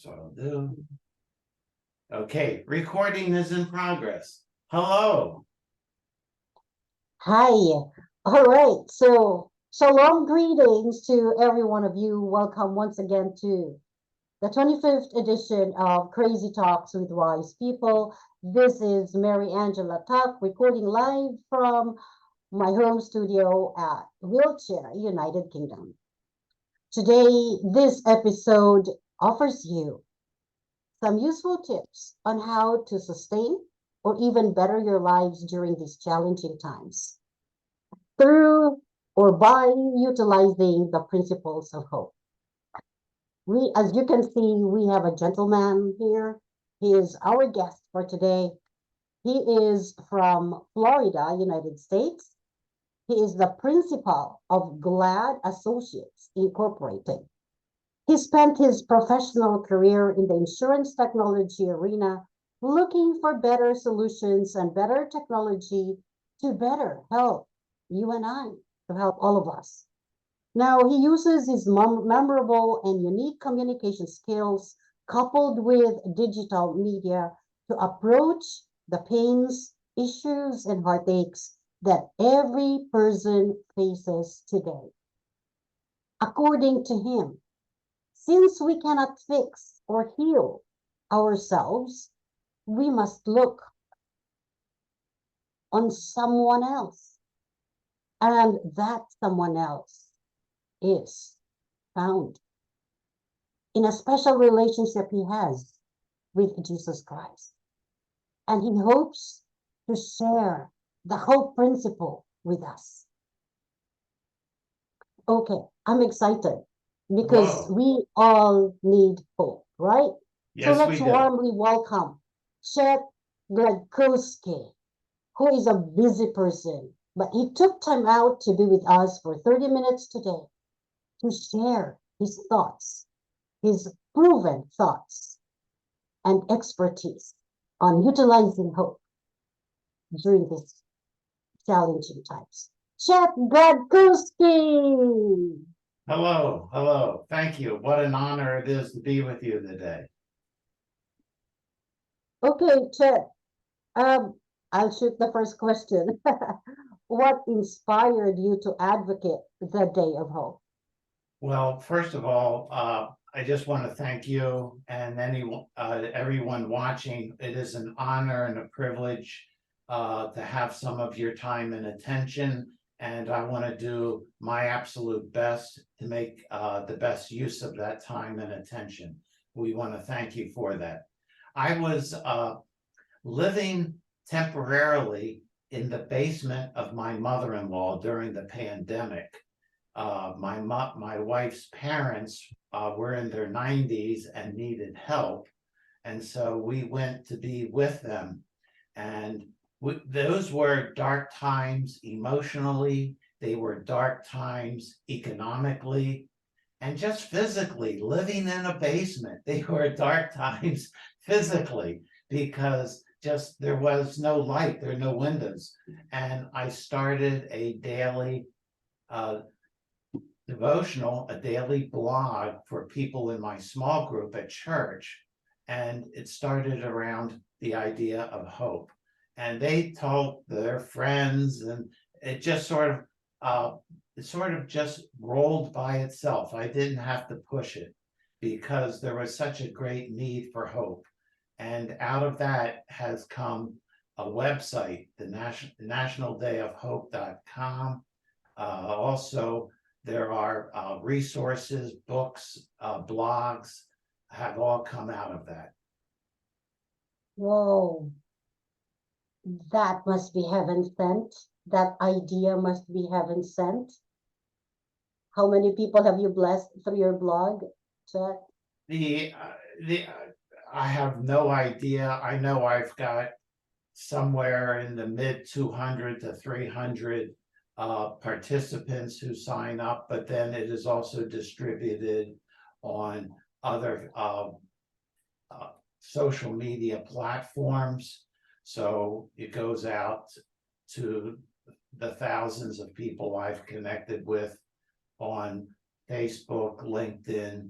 That's what I'll do. Okay, recording is in progress. Hello. Hi. All right. So, shalom greetings to every one of you. Welcome once again to the 25th edition of Crazy Talks with Wise People. This is Mary Angela Tuck recording live from my home studio at Wiltshire, United Kingdom. Today, this episode offers you some useful tips on how to sustain or even better your lives during these challenging times through or by utilizing the principles of hope. As you can see, we have a gentleman here. He is our guest for today. He is from Florida, United States. He is the principal of Glad Associates Incorporated. He spent his professional career in the insurance technology arena looking for better solutions and better technology to better help you and I, to help all of us. Now, he uses his memorable and unique communication skills coupled with digital media to approach the pains, issues, and heartaches that every person faces today. According to him, since we cannot fix or heal ourselves, we must look on someone else. And that someone else is found in a special relationship he has with Jesus Christ. And he hopes to share the hope principle with us. Okay, I'm excited because Whoa. we all need hope, right? So Yes, we let's do. warmly welcome Chet Gladkowski, who is a busy person, but he took time out to be with us for 30 minutes today to share his thoughts, his proven thoughts and expertise on utilizing hope during these challenging times. Chet Gladkowski! Hello. Hello. Thank you. What an honor it is to be with you today. Okay, Chet, I'll shoot the first question. What inspired you to advocate the Day of Hope? Well, first of all, I just want to thank you and everyone watching. It is an honor and a privilege to have some of your time and attention. And I want to do my absolute best to make the best use of that time and attention. We want to thank you for that. I was living temporarily in the basement of my mother-in-law during the pandemic. My wife's parents were in their 90s and needed help, and so we went to be with them. And those were dark times emotionally. They were dark times economically, and just physically living in a basement. They were dark times physically because just there was no light, there were no windows. And I started a daily devotional, a daily blog for people in my small group at church. And it started around the idea of hope. And they told their friends, and it just sort of just rolled by itself. I didn't have to push it because there was such a great need for hope. And out of that has come a website, the nationaldayofhope.com. Also, there are resources, books, blogs have all come out of that. Whoa, that must be heaven sent. That idea must be heaven sent. How many people have you blessed through your blog, Chet? The I have no idea. I know I've got somewhere in the mid 200 to 300 participants who sign up, but then it is also distributed on other social media platforms. So it goes out to the thousands of people I've connected with on Facebook, LinkedIn,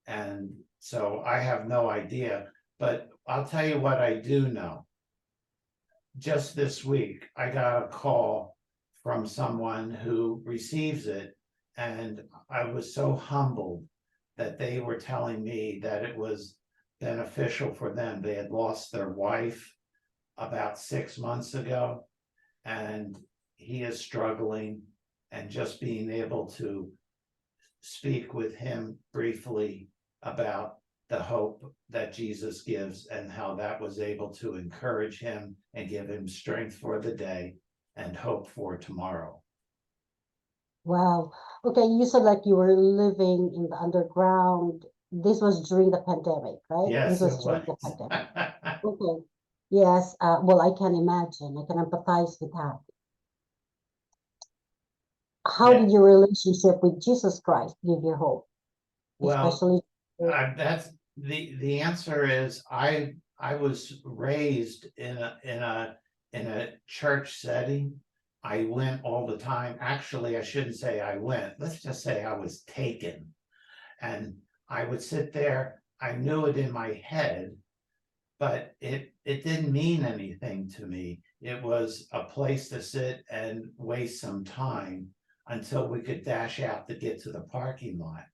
and So I have no idea, but I'll tell you what I do know. Just this week, I got a call from someone who receives it, and I was so humbled that they were telling me that it was beneficial for them. They had lost their wife about 6 months ago, and he is struggling, and just being able to speak with him briefly about the hope that Jesus gives and how that was able to encourage him and give him strength for the day and hope for tomorrow. Wow. Okay, you said like you were living in the underground. This was during the pandemic, right? This Yes, it was during was. the pandemic. Okay. Yes. Well, I can imagine. I can empathize with that. How Yeah, did your relationship with Jesus Christ give you hope, well, especially? that's the answer is I was raised in a church setting. I went all the time. Actually, I shouldn't say I went. Let's just say I was taken. And I would sit there. I knew it in my head, but it didn't mean anything to me. It was a place to sit and waste some time until we could dash out to get to the parking lot.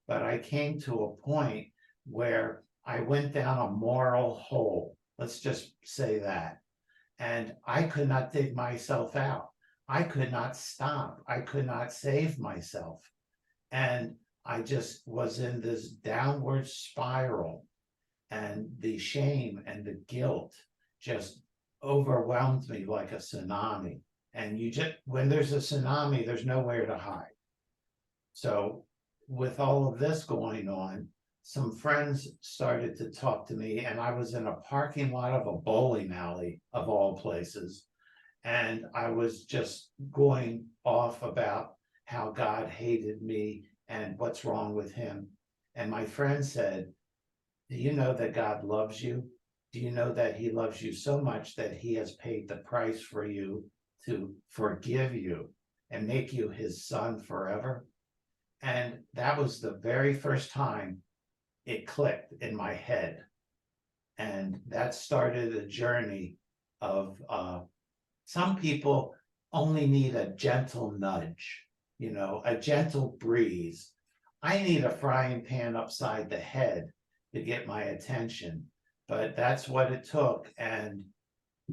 But I came to a point where I went down a moral hole. Let's just say that. And I could not dig myself out. I could not stop. I could not save myself. And I just was in this downward spiral, and the shame and the guilt just overwhelmed me like a tsunami. And you just, when there's a tsunami, there's nowhere to hide. So with all of this going on, some friends started to talk to me, and I was in a parking lot of a bowling alley of all places. And I was just going off about how God hated me and what's wrong with him. And my friend said, do you know that God loves you? Do you know that he loves you so much that he has paid the price for you to forgive you and make you his son forever? And that was the very first time it clicked in my head. And that started a journey of some people only need a gentle nudge, a gentle breeze. I need a frying pan upside the head to get my attention, but that's what it took. And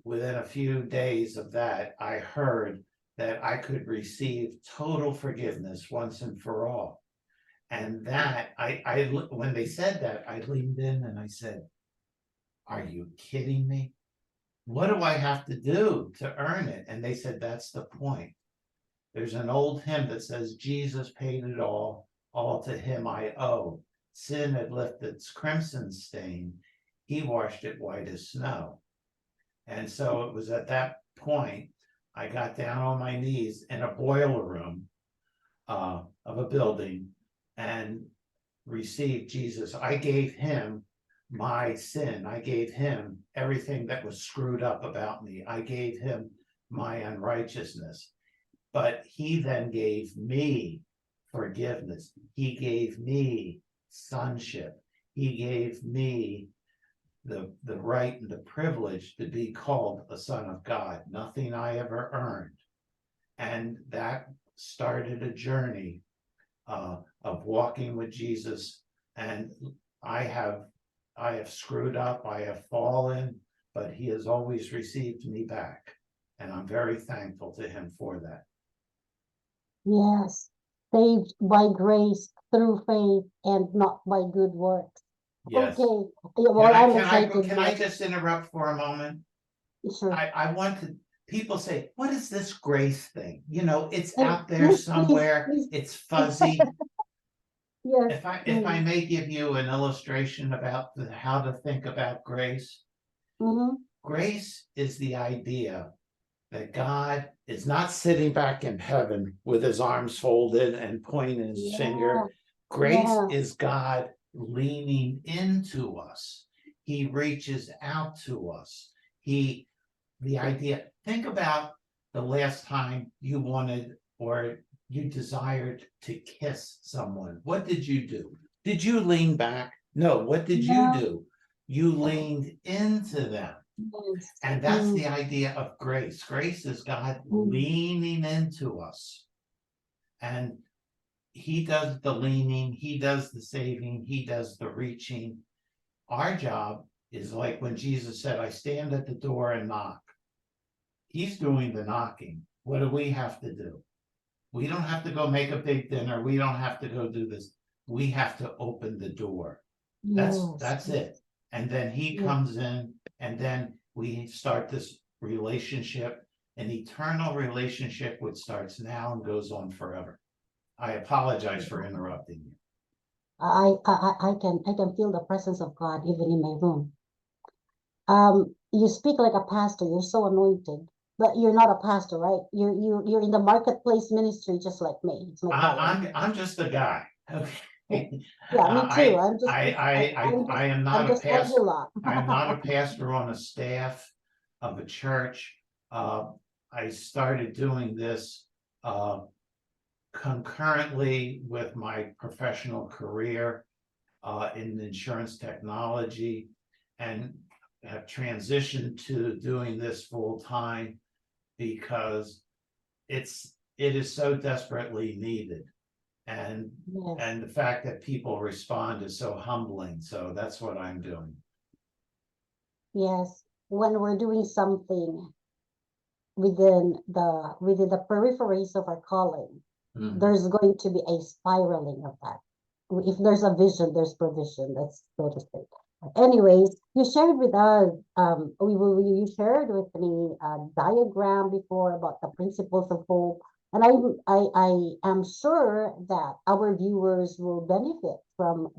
within a few days of that, I heard that I could receive total forgiveness once and for all. And that when they said that, I leaned in and I said, are you kidding me? What do I have to do to earn it? And they said, that's the point. There's an old hymn that says, Jesus paid it all to him I owe. Sin had lifted its crimson stain. He washed it white as snow. And so it was at that point, I got down on my knees in a boiler room of a building and received Jesus. I gave him my sin. I gave him everything that was screwed up about me. I gave him my unrighteousness. But he then gave me forgiveness. He gave me sonship. He gave me the right and the privilege to be called a son of God, nothing I ever earned. And that started a journey of walking with Jesus. And I have screwed up, I have fallen, but he has always received me back. And I'm very thankful to him for that. Yes. Saved by grace through faith and not by good works. Yes. Okay. Yeah, well, I'm excited. Can I just interrupt for a moment? Sure. I want to, people say, what is this grace thing? It's And out there somewhere, please. it's fuzzy. Yes, If I may give you an illustration about how to think about grace. mm-hmm. Grace is the idea that God is not sitting back in heaven with his arms folded and pointing his Yeah, finger. Grace yeah. is God leaning into us. He reaches out to us. The idea, think about the last time you wanted or you desired to kiss someone. What did you do? Did you lean back? No, what did you No. do? You leaned into them. Yes. And that's the idea of grace. Grace is God leaning into us. And he does the leaning, he does the saving, he does the reaching. Our job is like when Jesus said, I stand at the door and knock. He's doing the knocking. What do we have to do? We don't have to go make a big dinner. We don't have to go do this. We have to open the door. That's it. And then he comes in, and then we start this relationship, an eternal relationship which starts now and goes on forever. I apologize for interrupting you. I can feel the presence of God even in my room. You speak like a pastor. You're so anointed, but you're not a pastor, right? You're in the marketplace ministry, just like me. It's my calling. I'm just a guy. Okay. Yeah, me too. I am I'm not a just like pastor. you lot. I am not a pastor on a staff of a church. I started doing this concurrently with my professional career in insurance technology, and have transitioned to doing this full time because it is so desperately needed. And Yes. the fact that people respond is so humbling. So that's what I'm doing. Yes. When we're doing something within the peripheries of our calling, there's going to be a spiraling of that. If there's a vision, there's provision. That's so to speak. Anyways, you shared with us, you shared with me a diagram before about the principles of hope, and I am sure that our viewers will benefit um,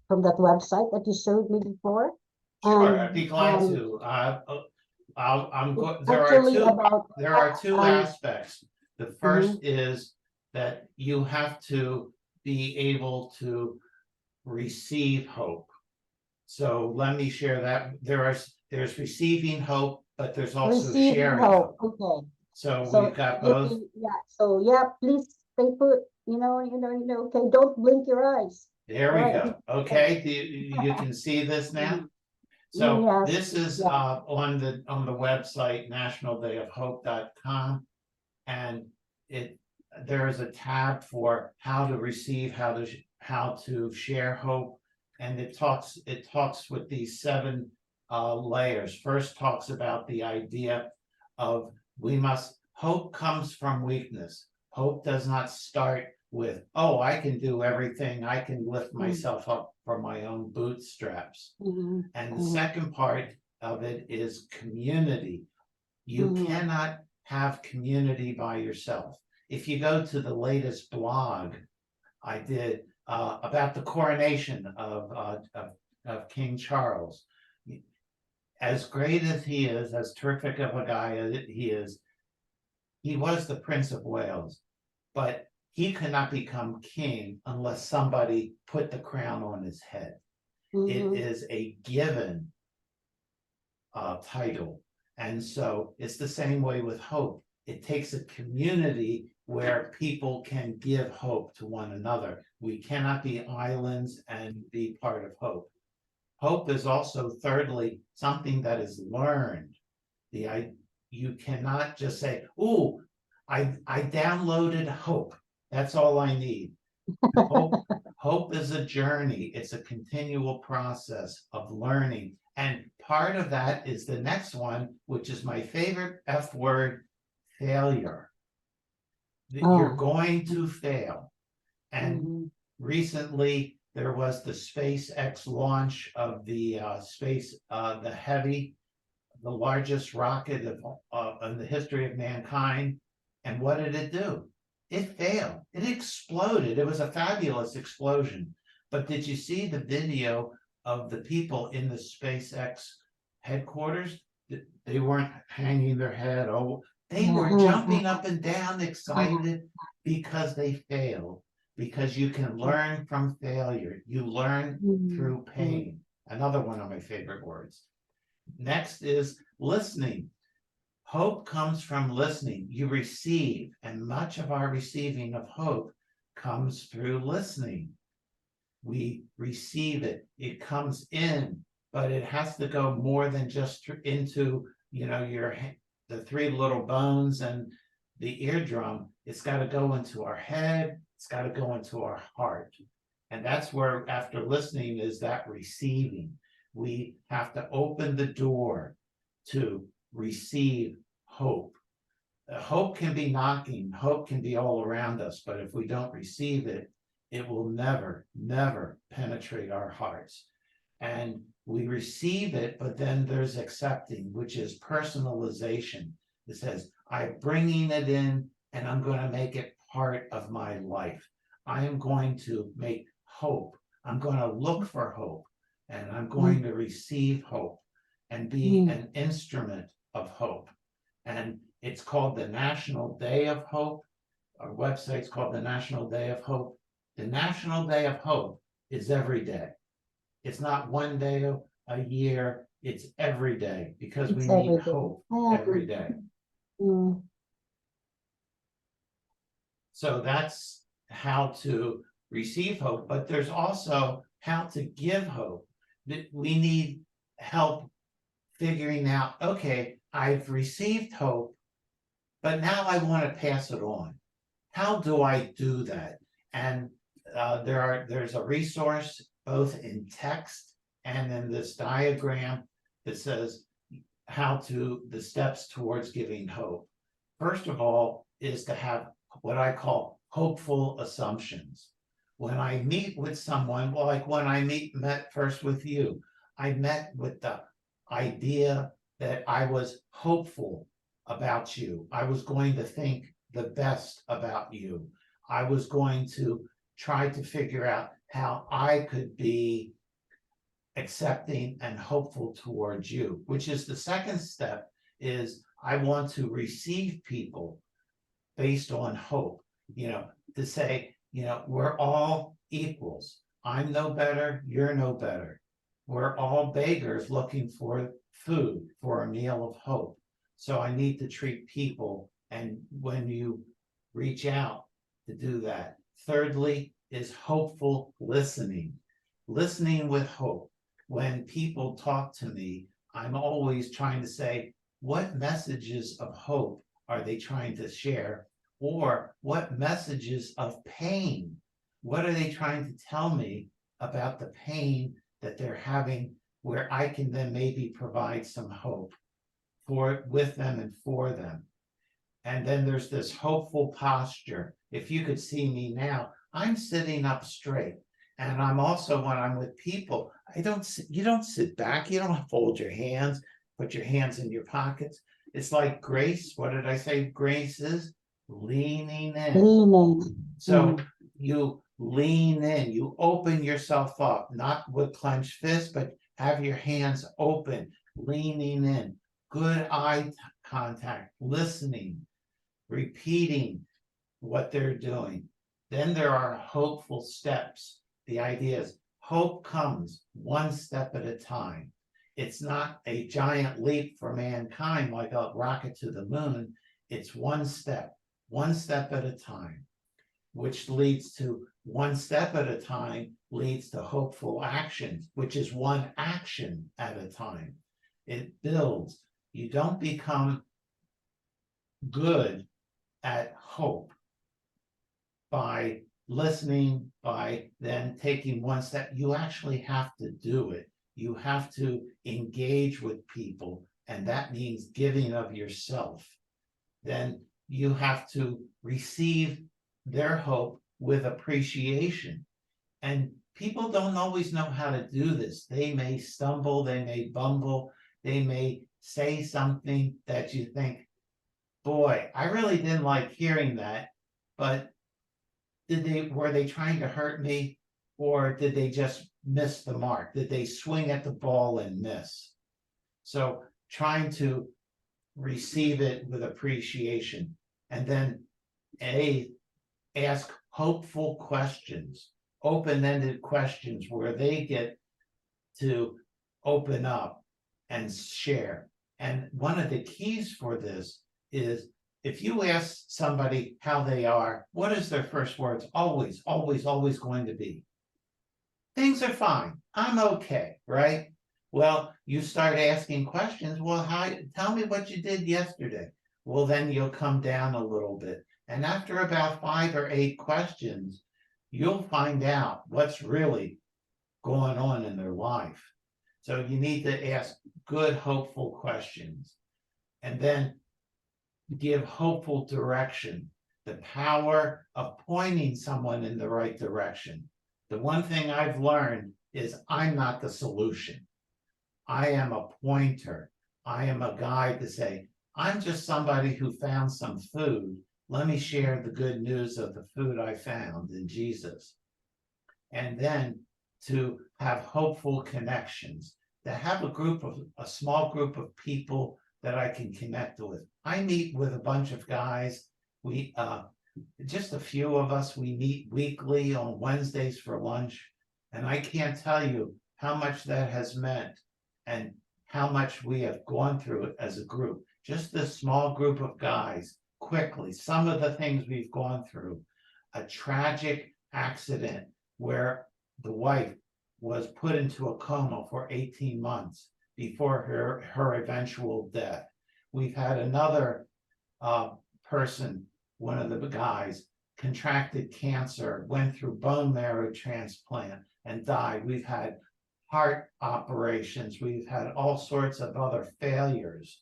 from that website that you showed me before. Sure, I'd And be glad to. it's actually about there are two aspects. The first mhm, is that you have to be able to receive hope. So let me share that. There's receiving hope, but there's also receiving sharing hope. hope. Okay. So we've So got both. yeah. So yeah, please stay put. Okay, don't blink your eyes. There All we right. go. Okay, you can see this now. Mhm. So Yes. this is Yeah. on the website nationaldayofhope.com, and there is a tab for how to receive, how to share hope, and it talks with these 7 layers. First talks about the idea of hope comes from weakness. Hope does not start with, oh, I can do everything, I can lift myself up from my own bootstraps. Mhm, And the mhm, second part of it is community. You mhm, cannot have community by yourself. If you go to the latest blog I did about the coronation of King Charles, as great as he is, as terrific of a guy as he is, he was the Prince of Wales, but he could not become king unless somebody put the crown on his head. It mhm, is a given title. And so it's the same way with hope. It takes a community where people can give hope to one another. We cannot be islands and be part of hope. Hope is also, thirdly, something that is learned. You cannot just say, "Oh, I downloaded hope. That's all I need." Hope is a journey. It's a continual process of learning. And part of that is the next one, which is my favorite F word, failure. You're Oh. going to fail. And Mhm, recently there was the SpaceX launch of the the Heavy, the largest rocket in the history of mankind. And what did it do? It failed. It exploded. It was a fabulous explosion. But did you see the video of the people in the SpaceX headquarters? They weren't hanging their head. Oh, they were jumping up and down, excited because they failed. Because you can learn from failure. You learn mhm, through mhm, pain. Another one of my favorite words. Next is listening. Hope comes from listening. You receive, and much of our receiving of hope comes through listening. we receive it. It comes in, but it has to go more than just into, the three little bones and the eardrum. It's got to go into our head. It's got to go into our heart. And that's where, after listening, is that receiving. We have to open the door to receive hope. Hope can be knocking, hope can be all around us, but if we don't receive it, it will never, never penetrate our hearts. And we receive it, but then there's accepting, which is personalization. It says, I'm bringing it in and I'm going to make it part of my life. I am going to make hope. I'm going to look for hope, and I'm going to receive hope and be an instrument of hope. And it's called the National Day of Hope. Our website's called the National Day of Hope. The National Day of Hope is every day. It's not one day a year, it's every day, because we need hope every day. So that's how to receive hope, but there's also how to give hope. We need help figuring out, okay, I've received hope, but now I want to pass it on. How do I do that? And there's a resource both in text and in this diagram that says the steps towards giving hope. First of all is to have what I call hopeful assumptions. When I meet with someone, well, like when I met first with you, I met with the idea that I was hopeful about you. I was going to think the best about you. I was going to try to figure out how I could be accepting and hopeful towards you, which is the second step. Is I want to receive people based on hope, to say, we're all equals. I'm no better, you're no better. We're all beggars looking for food, for a meal of hope. So I need to treat people, and when you reach out to do that. Thirdly is hopeful listening. Listening with hope. When people talk to me, I'm always trying to say, what messages of hope are they trying to share? Or what messages of pain? What are they trying to tell me about the pain that they're having, where I can then maybe provide some hope with them and for them? And then there's this hopeful posture. If you could see me now, I'm sitting up straight. And I'm also, when I'm with people, you don't sit back, you don't fold your hands, put your hands in your pockets. It's like grace. What did I say grace is? Leaning in. So you lean in, you open yourself up, not with clenched fists, but have your hands open, leaning in, good eye contact, listening, repeating what they're doing. Then there are hopeful steps. The idea is hope comes one step at a time. It's not a giant leap for mankind like a rocket to the moon. It's one step at a time, which leads to one step at a time leads to hopeful actions, which is one action at a time. It builds. You don't become good at hope by listening, by then taking one step. You actually have to do it. You have to engage with people, and that means giving of yourself. Then you have to receive their hope with appreciation. And people don't always know how to do this. They may stumble, they may bumble, they may say something that you think, boy, I really didn't like hearing that, but were they trying to hurt me, or did they just miss the mark? Did they swing at the ball and miss? So trying to receive it with appreciation, and then ask hopeful questions, open-ended questions where they get to open up and share. And one of the keys for this is, if you ask somebody how they are, what is their first words? Always, always, always going to be, things are fine. I'm okay, right? Well, you start asking questions. Well, tell me what you did yesterday. Well, then you'll come down a little bit. And after about 5 or 8 questions, you'll find out what's really going on in their life. So you need to ask good, hopeful questions and then give hopeful direction, the power of pointing someone in the right direction. The one thing I've learned is I'm not the solution. I am a pointer. I am a guide to say, I'm just somebody who found some food. Let me share the good news of the food I found in Jesus. And then to have hopeful connections, to have a small group of people that I can connect with. I meet with a bunch of guys. We just a few of us, we meet weekly on Wednesdays for lunch. And I can't tell you how much that has meant and how much we have gone through it as a group. Just this small group of guys, quickly, some of the things we've gone through, a tragic accident where the wife was put into a coma for 18 months before her eventual death. We've had another person, one of the guys, contracted cancer, went through bone marrow transplant and died. We've had heart operations. We've had all sorts of other failures.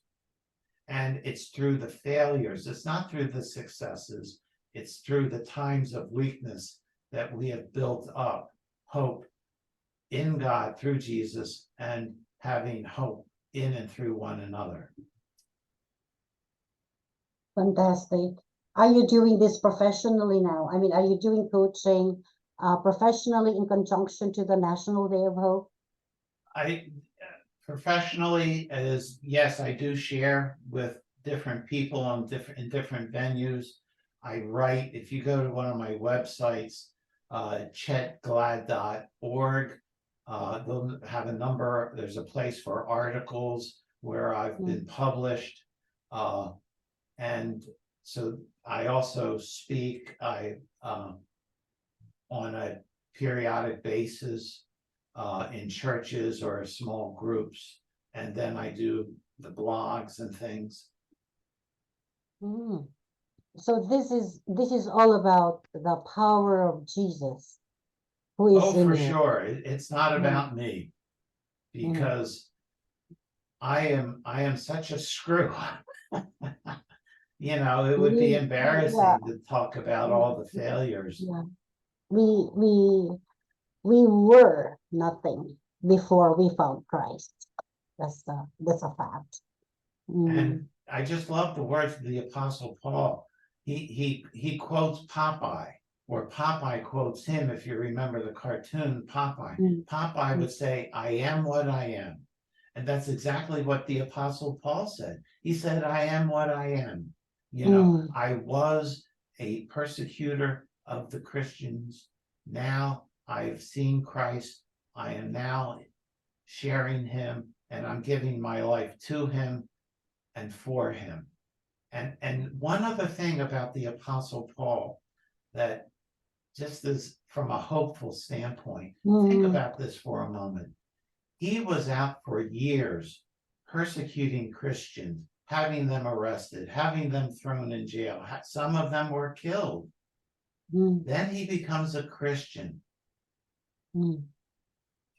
And it's through the failures, it's not through the successes, it's through the times of weakness that we have built up hope in God through Jesus and having hope in and through one another. Fantastic. Are you doing this professionally now? I mean, are you doing coaching professionally in conjunction to the National Day of Hope? I professionally, as yes, I do share with different people on different venues. I write. If you go to one of my websites, chetglad.org, they'll have a number. There's a place for articles where I've been published, and so I also speak. On a periodic basis in churches or small groups, and then I do the blogs and things. So this is all about the power of Jesus, who is in for you. sure. It's not about me, because I am such a screw. It would be embarrassing to talk about all the failures. Yeah. We were nothing before we found Christ. That's a fact. And I just love the words of the Apostle Paul. He quotes Popeye, or Popeye quotes him. If you remember the cartoon Popeye, Popeye would say, "I am what I am," and that's exactly what the Apostle Paul said. He said, "I am what I am." I was a persecutor of the Christians. Now I have seen Christ. I am now sharing him, and I'm giving my life to him and for him. And one other thing about the Apostle Paul that just is from a hopeful standpoint, think about this for a moment. He was out for years persecuting Christians, having them arrested, having them thrown in jail. Some of them were killed. Then he becomes a Christian.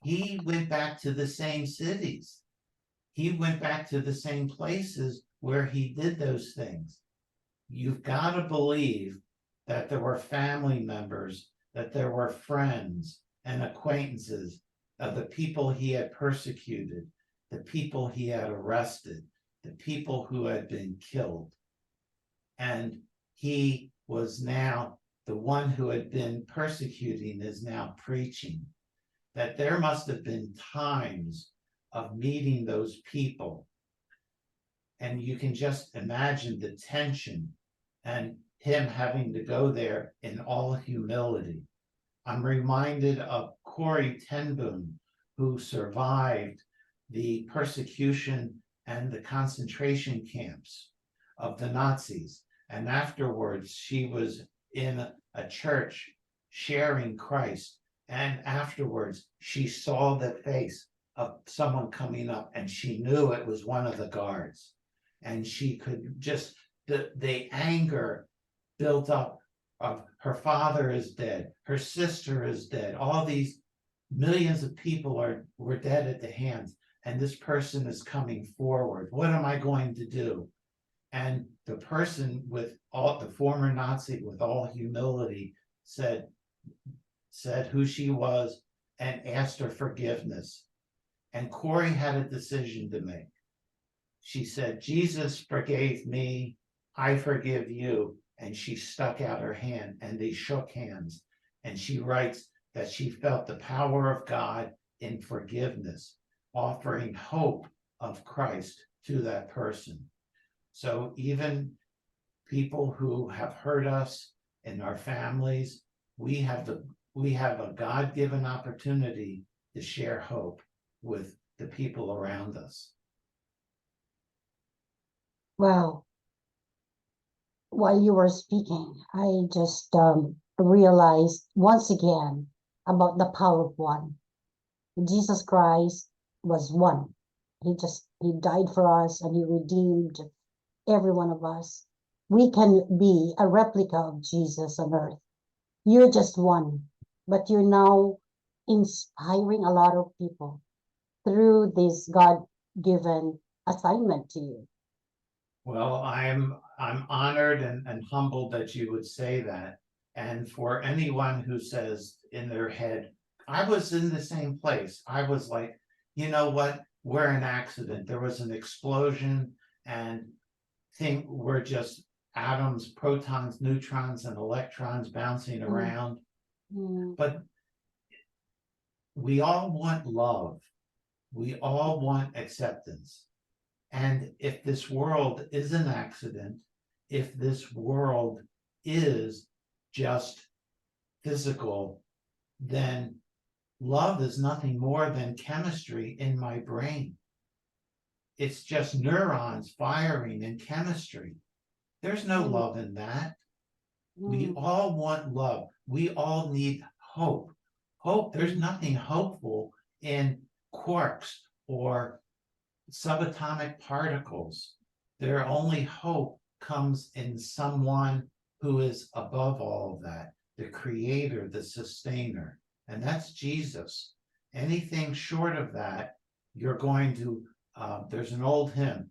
He went back to the same cities. He went back to the same places where he did those things. You've got to believe that there were family members, that there were friends and acquaintances of the people he had persecuted, the people he had arrested, the people who had been killed. And he was now, the one who had been persecuting is now preaching. That there must have been times of meeting those people. And you can just imagine the tension and him having to go there in all humility. I'm reminded of Corrie ten Boom, who survived the persecution and the concentration camps of the Nazis. And afterwards, she was in a church sharing Christ And afterwards, she saw the face of someone coming up, and she knew it was one of the guards. And she could just, the anger built up of her father is dead, her sister is dead, all these millions of people were dead at the hands, and this person is coming forward. What am I going to do? And the person with all the former Nazi with all humility said who she was and asked her forgiveness. And Corey had a decision to make. She said, Jesus forgave me, I forgive you. And she stuck out her hand and they shook hands. And she writes that she felt the power of God in forgiveness, offering hope of Christ to that person. So even people who have hurt us in our families, we have a God-given opportunity to share hope with the people around us. Wow. While you were speaking, I just realized once again about the power of one. Jesus Christ was one. He died for us and he redeemed every one of us. We can be a replica of Jesus on earth. You're just one, but you're now inspiring a lot of people through this God-given assignment to you. Well, I'm honored and humbled that you would say that. And for anyone who says in their head, I was in the same place. I was like, you know what? We're an accident. There was an explosion and we're just atoms, protons, neutrons, and electrons bouncing around. But we all want love. We all want acceptance. And if this world is an accident, if this world is just physical, then love is nothing more than chemistry in my brain. It's just neurons firing in chemistry. There's no love in that. We all want love. We all need hope. Hope, there's nothing hopeful in quarks or subatomic particles. Their only hope comes in someone who is above all of that, the creator, the sustainer, and that's Jesus. Anything short of that, you're going to, there's an old hymn,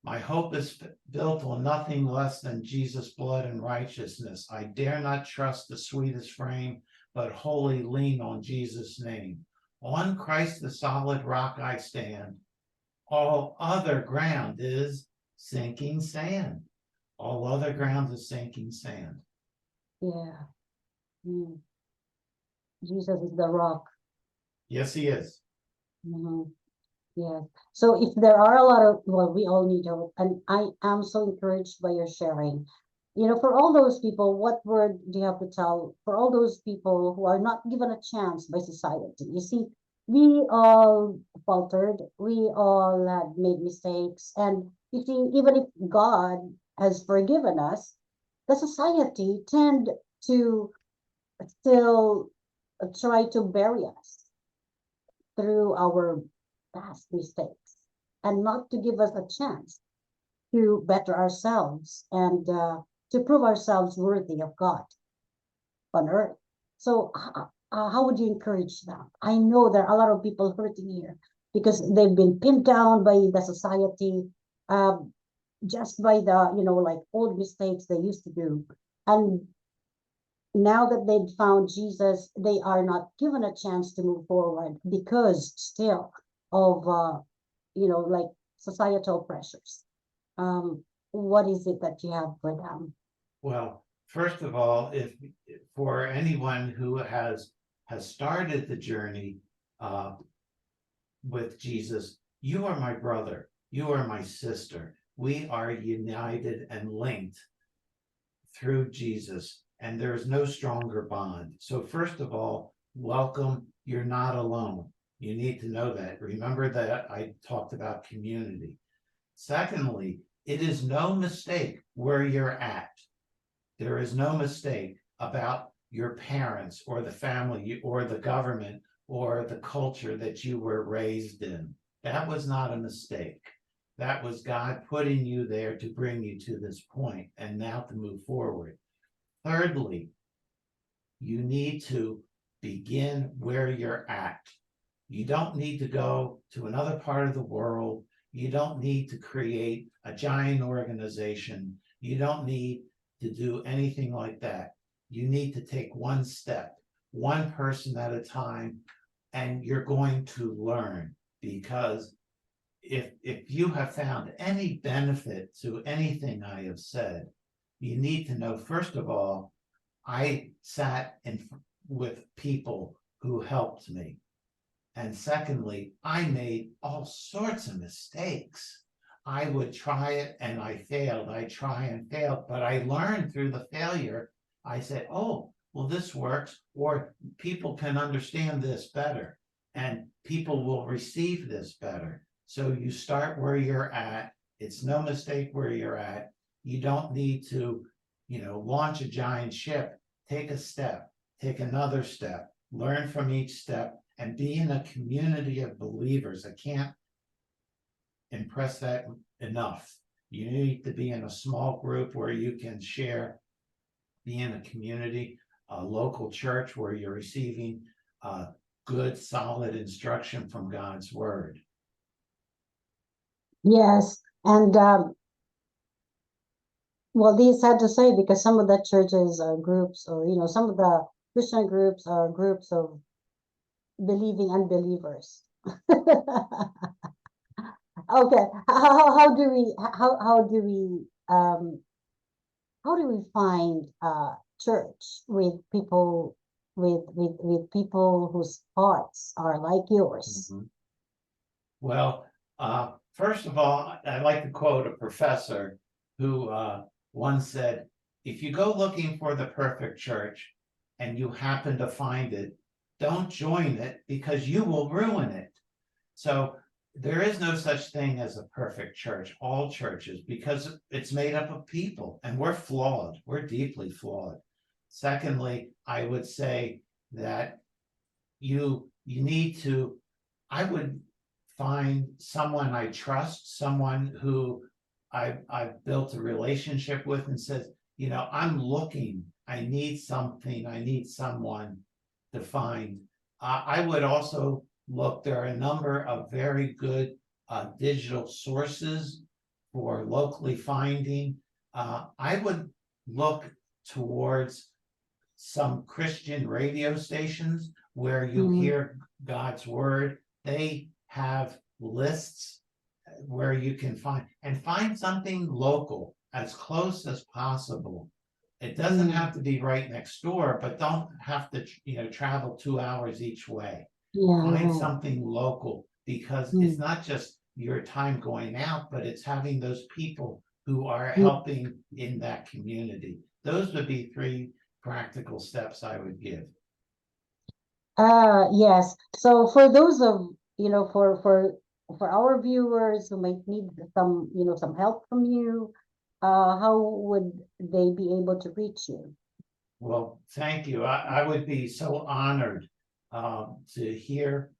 my hope is built on nothing less than Jesus' blood and righteousness. I dare not trust the sweetest frame, but wholly lean on Jesus' name. On Christ the solid rock I stand. All other ground is sinking sand. All other ground is sinking sand. Yeah. Jesus is the rock. Yes, he is. Yeah. So if there are a lot of, well, we all need hope. And I am so encouraged by your sharing. You know, for all those people, what word do you have to tell for all those people who are not given a chance by society? You see, we all faltered, we all had made mistakes. And you see, even if God has forgiven us, the society tend to still try to bury us through our past mistakes and not to give us a chance to better ourselves and to prove ourselves worthy of God on earth. So how would you encourage them? I know there are a lot of people hurting here because they've been pinned down by the society, just by the, you know, like old mistakes they used to do. And now that they've found Jesus, they are not given a chance to move forward because still of, you know, like societal pressures. What is it that you have for them? Well, first of all, if for anyone who has started the journey with Jesus, you are my brother, you are my sister. We are united and linked through Jesus, and there is no stronger bond. So first of all, welcome. You're not alone. You need to know that. Remember that I talked about community. Secondly, it is no mistake where you're at. There is no mistake about your parents or the family or the government or the culture that you were raised in. That was not a mistake. That was God putting you there to bring you to this point and now to move forward. Thirdly, you need to begin where you're at. You don't need to go to another part of the world. You don't need to create a giant organization. You don't need to do anything like that. You need to take one step, one person at a time, and you're going to learn. Because if you have found any benefit to anything I have said, you need to know, first of all, I sat with people who helped me. And secondly, I made all sorts of mistakes. I would try it and I failed. I try and failed, but I learned through the failure. I said, oh, well, this works, or people can understand this better, and people will receive this better. So you start where you're at. It's no mistake where you're at. You don't need to, launch a giant ship. Take a step, take another step, learn from each step, and be in a community of believers. I can't impress that enough. You need to be in a small group where you can share, be in a community, a local church where you're receiving good, solid instruction from God's word. Yes, and well, this is sad to say because some of the churches are groups, or some of the Christian groups are groups of believing unbelievers. Okay, how do we find church with people with people whose hearts are like yours? Mhm. Well, first of all, I'd like to quote a professor who once said, if you go looking for the perfect church and you happen to find it, don't join it because you will ruin it. So there is no such thing as a perfect church, all churches, because it's made up of people and we're flawed. We're deeply flawed. Secondly, I would say that you need to, I would find someone I trust, someone who I've built a relationship with and says, I'm looking, I need something, I need someone to find. I would also look, there are a number of very good digital sources for locally finding. I would look towards some Christian radio stations where you hear God's word. They have lists where you can find something local as close as possible. It doesn't have to be right next door, but don't have to, travel 2 hours each way. Yeah, Find right. something local, because it's not just your time going out, but it's having those people who are helping in that community. Those would be 3 practical steps I would give. Yes. So for those of, for our viewers who might need some help from you, how would they be able to reach you? Well, thank you. I would be so honored to hear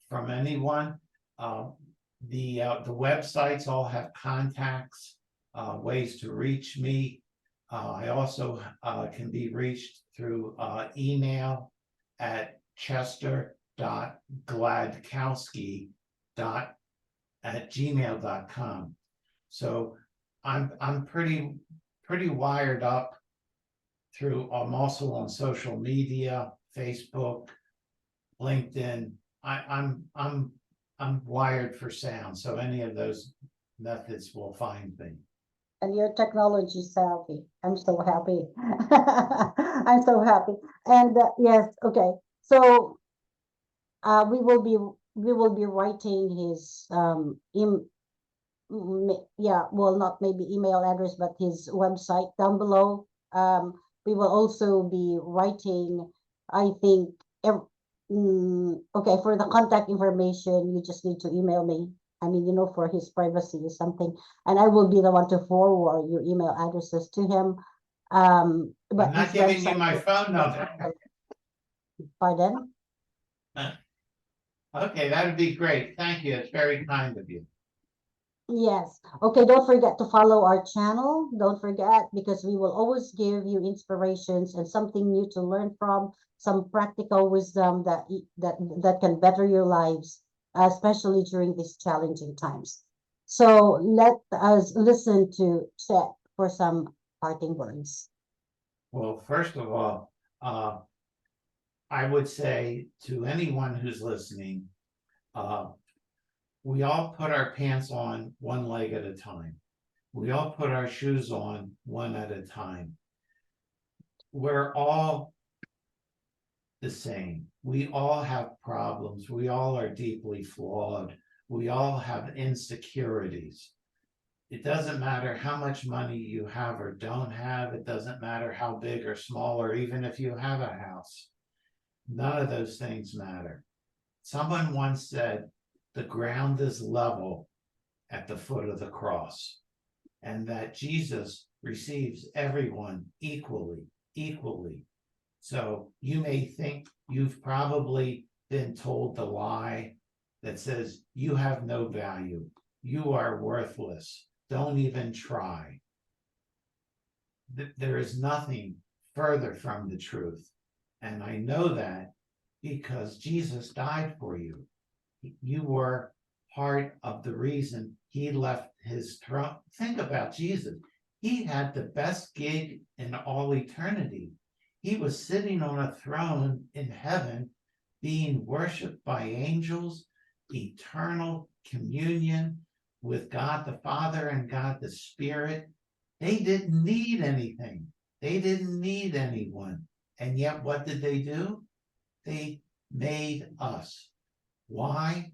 from anyone. The websites all have contacts, ways to reach me. I also can be reached through email at chester.gladkowski@gmail.com. So I'm pretty wired up through. I'm also on social media, Facebook, LinkedIn. I'm wired for sound, so any of those methods will find me. And you're technology savvy. I'm so happy. I'm so happy. And yes, okay. So we will be writing his well, not maybe email address, but his website down below. We will also be writing, I think, okay, for the contact information, you just need to email me. I mean, for his privacy or something, and I will be the one to forward your email addresses to him. But I'm not his giving you website my is- phone number. Pardon? Okay, that would be great. Thank you. It's very kind of you. Yes. Okay, don't forget to follow our channel. Don't forget, because we will always give you inspirations and something new to learn from, some practical wisdom that can better your lives, especially during these challenging times. So let us listen to Chet for some parting words. Well, first of all, I would say to anyone who's listening, we all put our pants on one leg at a time. We all put our shoes on one at a time. We're all the same. We all have problems. We all are deeply flawed. We all have insecurities. It doesn't matter how much money you have or don't have. It doesn't matter how big or small, or even if you have a house. None of those things matter. Someone once said, the ground is level at the foot of the cross, and that Jesus receives everyone equally. So you may think you've probably been told the lie that says you have no value, you are worthless, don't even try. There is nothing further from the truth. And I know that because Jesus died for you. You were part of the reason he left his throne. Think about Jesus. He had the best gig in all eternity. He was sitting on a throne in heaven, being worshiped by angels, eternal communion with God the Father and God the Spirit. They didn't need anything. They didn't need anyone. And yet what did they do? They made us. Why?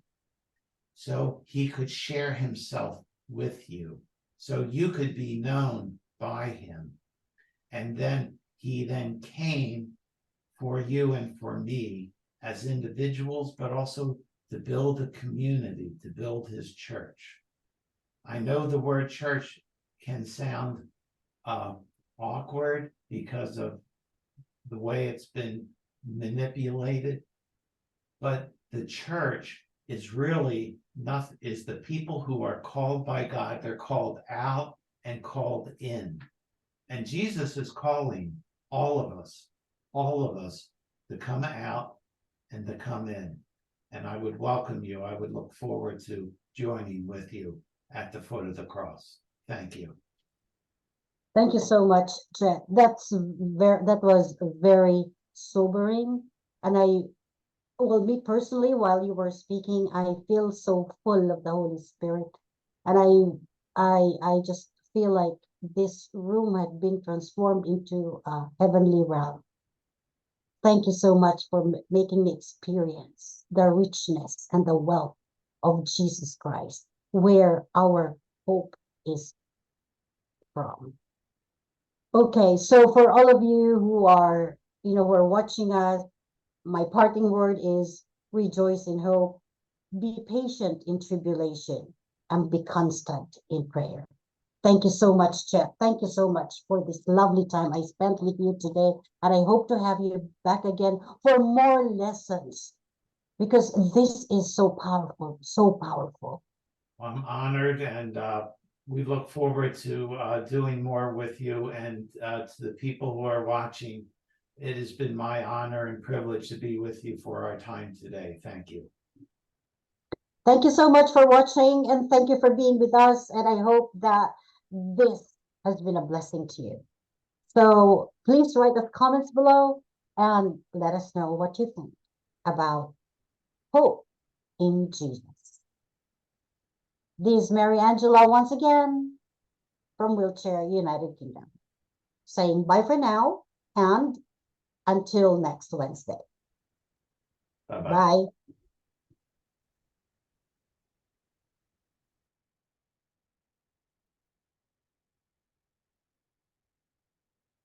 So he could share himself with you, so you could be known by him. And then he then came for you and for me as individuals, but also to build a community, to build his church. I know the word church can sound awkward because of the way it's been manipulated, but the church is really nothing, is the people who are called by God. They're called out and called in. And Jesus is calling all of us to come out and to come in. And I would welcome you. I would look forward to joining with you at the foot of the cross. Thank you. Thank you so much, Chet. That was very sobering. And well, me personally, while you were speaking, I feel so full of the Holy Spirit. And I just feel like this room had been transformed into a heavenly realm. Thank you so much for making me experience the richness and the wealth of Jesus Christ, where our hope is from. Okay, so for all of you who are, who are watching us, my parting word is rejoice in hope, be patient in tribulation, and be constant in prayer. Thank you so much, Chet. Thank you so much for this lovely time I spent with you today. And I hope to have you back again for more lessons, because this is so powerful, so powerful. I'm honored, and we look forward to doing more with you. And to the people who are watching, it has been my honor and privilege to be with you for our time today. Thank you. Thank you so much for watching, and thank you for being with us. And I hope that this has been a blessing to you. So please write the comments below and let us know what you think about hope in Jesus. This is Mary Angela once again from Wheelchair United Kingdom, saying bye for now and until next Wednesday. Bye-bye. Bye.